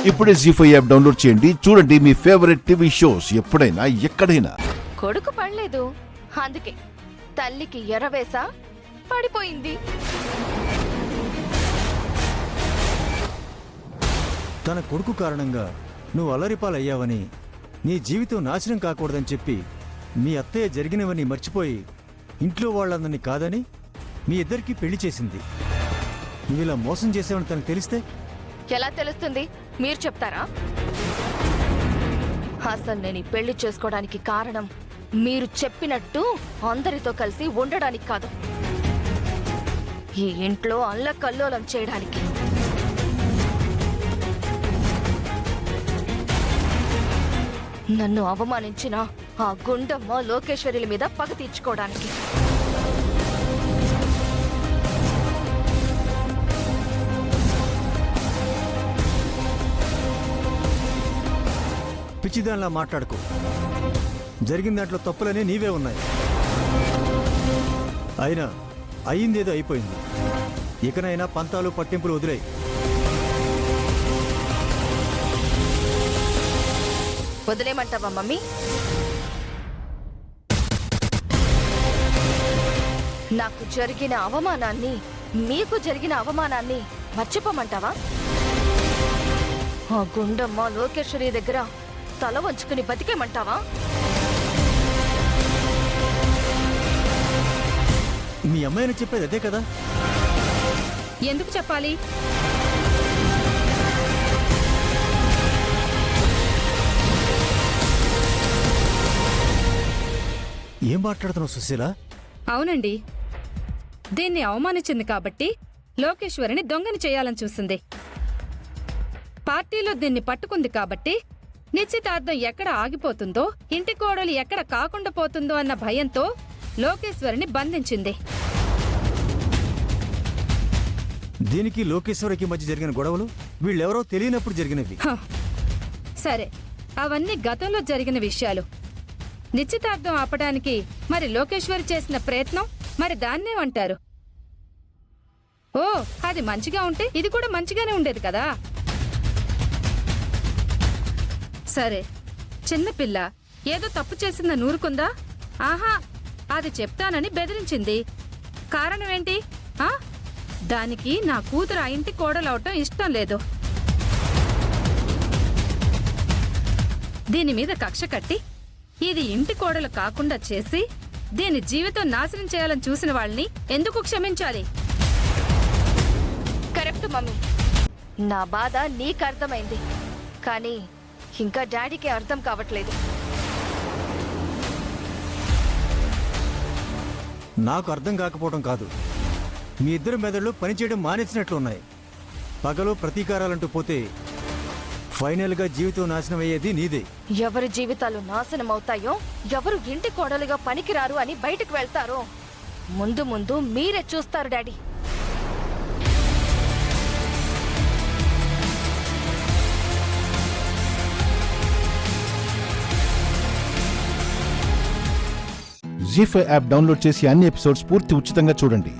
ఇప్పుడే జీ5 app download చేయండి. చూడండి మీ ఫేవరెట్ టీవీ షోస్ ఎప్పుడైనా ఎక్కడైనా. కొడుకు పడలేదు, అందుకే తల్లికి ఎరవేసా పడిపోయింది. తన కొడుకు కారణంగా నువ్వు అల్లరిపాలయ్యావని, నీ జీవితం నాశనం కాకూడదని చెప్పి మీ అత్తయ్య జరిగినవని మర్చిపోయి ఇంట్లో వాళ్ళందరినీ కాదని మీ ఇద్దరికీ పెళ్లి చేసింది. నువ్వు ఇలా మోసం చేసావని తనకు తెలిస్తే? ఎలా తెలుస్తుంది? మీరు చెప్తారా? అసలు నేను ఈ పెళ్లి చేసుకోవడానికి కారణం మీరు చెప్పినట్టు అందరితో కలిసి ఉండడానికి కాదు, ఈ ఇంట్లో అల్లకల్లోలం చేయడానికి. నన్ను అవమానించిన ఆ గుండమ్మ లోకేశ్వరుల మీద పగ తీర్చుకోవడానికి. పిచ్చిదానిలా మాట్లాడుకో. జరిగిన దాంట్లో తప్పులనే నీవే ఉన్నాయి. అయినా అయ్యిందేదో అయిపోయింది. ఇకనైనా పంతాలు పట్టింపులు వదిలేయి. వదిలేమంటావా మమ్మీ? నాకు జరిగిన అవమానాన్ని, మీకు జరిగిన అవమానాన్ని మర్చిపోమంటావా? ఆ గుండమ్మ లోకేశ్వరి దగ్గర తల వంచుకుని బతికేమంటావా? మీ అమ్మాయిని చెప్పేది అదే కదా. ఎందుకు చెప్పాలి? ఏం మాట్లాడుతున్నావు సుశీల? అవునండి, దీన్ని అవమానించింది కాబట్టి లోకేశ్వరిని దొంగని చేయాలని చూసింది. పార్టీలో దీన్ని పట్టుకుంది కాబట్టి నిశ్చితార్థం ఎక్కడ ఆగిపోతుందో, ఇంటి కోడలు ఎక్కడ కాకుండా పోతుందో అన్న భయంతో లోకేశ్వరిని బంధించింది. దీనికి లోకేశ్వరికి మధ్య జరిగిన గొడవలు వీళ్ళెవరో తెలియనప్పుడు జరిగినవి. సరే, అవన్నీ గతంలో జరిగిన విషయాలు. నిశ్చితార్థం ఆపడానికి మరి లోకేశ్వరి చేసిన ప్రయత్నం, మరి దాన్నేమంటారు? ఓ, అది మంచిగా ఉంటే ఇది కూడా మంచిగానే ఉండేది కదా. సరే, చిన్నపిల్ల ఏదో తప్పు చేసిందని ఊరుకుందా? ఆహా, అది చెప్తానని బెదిరించింది. కారణం ఏంటి? దానికి నా కూతురు ఆ ఇంటి కోడలవటం ఇష్టం లేదు. దీని మీద కక్ష కట్టి ఇది ఇంటి కోడలు కాకుండా చేసి దీని జీవితం నాశనం చేయాలని చూసిన వాళ్ళని ఎందుకు క్షమించాలి? కరెక్ట్ మమ్మీ, నా బాధ నీకు అర్థమైంది, కానీ ఇంకా డాడీకి అర్థం కావట్లేదు. నాకు అర్థం కాకపోవడం కాదు, మీ ఇద్దరు మెదళ్ళు పనిచేయడం మానేసినట్లున్నాయి. పగలు ప్రతీకారాలంటూ పోతే ఫైనల్గా జీవితం నాశనం అయ్యేది నీదే. ఎవరి జీవితాలు నాశనం అవుతాయో, ఎవరు ఇంటి కోడలుగా పనికిరారు అని బయటకు వెళ్తారో ముందు ముందు మీరే చూస్తారు డాడీ. జీ5 యాప్ డౌన్లోడ్ చేసి అన్ని ఎపిసోడ్స్ పూర్తి ఉచితంగా చూడండి.